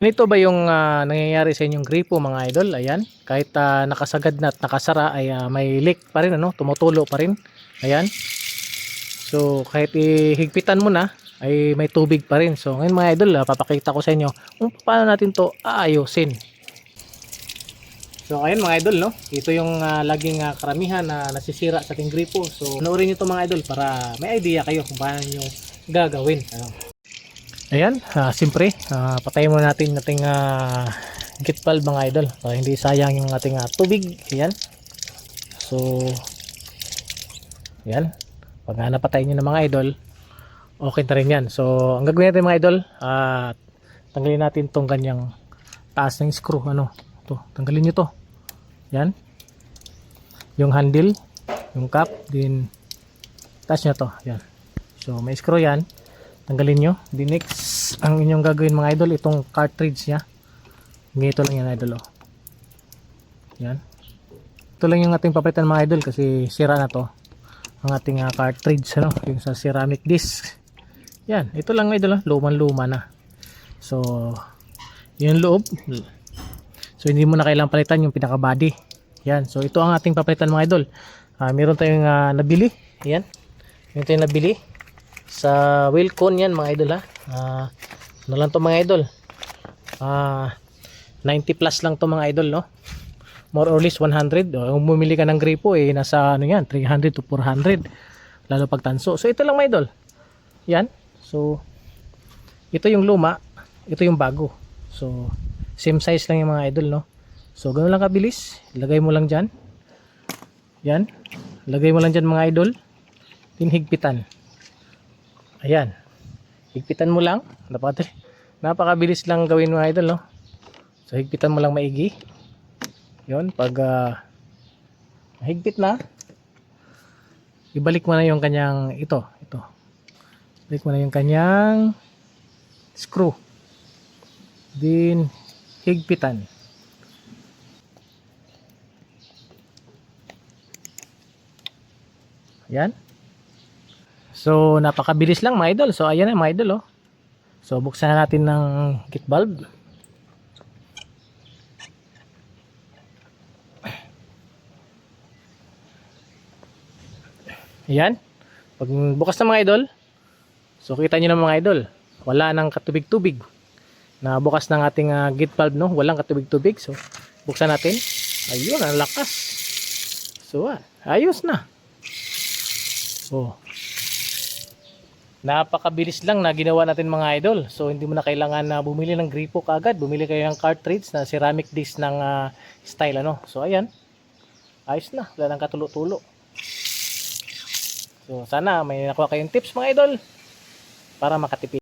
Ganito ba yung nangyayari sa inyong gripo mga idol? Ayan, kahit nakasagad na at nakasara ay may leak pa rin, ano, tumutulo pa rin. Ayan. So kahit ihigpitan mo na ay may tubig pa rin. So ngayon mga idol, papakita ko sa inyo kung paano natin to aayusin. So ayan mga idol, no? Ito yung laging karamihan na nasisira sa ating gripo. So panoorin niyo to mga idol para may idea kayo kung paano niyo gagawin. Ano? Ayan, siyempre, patayin muna natin ating gate valve mga idol para hindi sayang yung ating tubig. Ayan. So, ayan. Pag napatayin nyo na mga idol, okay na rin yan. So, ang gagawin natin mga idol, tanggalin natin tong ganyang taas ng screw. Ano? Ito, tanggalin nyo to. Ayan. Yung handle, yung cap, din taas nyo to. Ayan. So, may screw yan. Tanggalin nyo. Di next, ang inyong gagawin mga idol, itong cartridge nya. Ganito lang yan idol. Oh. Yan. Ito lang yung ating papalitan mga idol kasi sira na to. Ang ating cartridge, ano, yung sa ceramic disc. Yan. Ito lang idol. Oh. Luman-luma na. So, yung loob. So, hindi mo na kailangang palitan yung pinaka-body. Yan. So, ito ang ating papalitan mga idol. Meron tayong nabili. Yan. Meron tayong nabili. Sa Wilcon yan mga idol ha. Ano lang to mga idol, 90 plus lang to mga idol, no? More or less 100. Kung bumili ka ng gripo nasa ano yan, 300 to 400 lalo pag tanso. So ito lang mga idol. Yan. So ito yung luma, ito yung bago. So same size lang yung mga idol, no? So ganoon lang kabilis. Ilagay mo lang diyan. Yan. Lagay mo lang diyan mga idol. Tinhigpitan. Ayan. Higpitan mo lang. Napakabilis lang gawin mga idol, no? So higpitan mo lang maigi. 'Yon, pag higpit na, ibalik mo na yung kanyang ito. Ibalik mo na yung kanyang screw. Din higpitan. Ayan. So napakabilis lang mga idol. So ayan na mga idol, oh. So buksan na natin ng gate valve. Ayan. Pag bukas na mga idol, so kita nyo na mga idol, wala nang katubig-tubig. Na bukas ng ating gate valve, no? Walang katubig-tubig. So buksan natin. Ayun, ang lakas. So ayos na. Oh. Napakabilis lang na ginawa natin mga idol. So hindi mo na kailangan na bumili ng gripo kaagad. Bumili kayo ng cartridge na ceramic disc ng style, ano. So ayan. Ayos na, wala nang katulo-tulo. So sana may nakuha kayong tips mga idol para makatipid.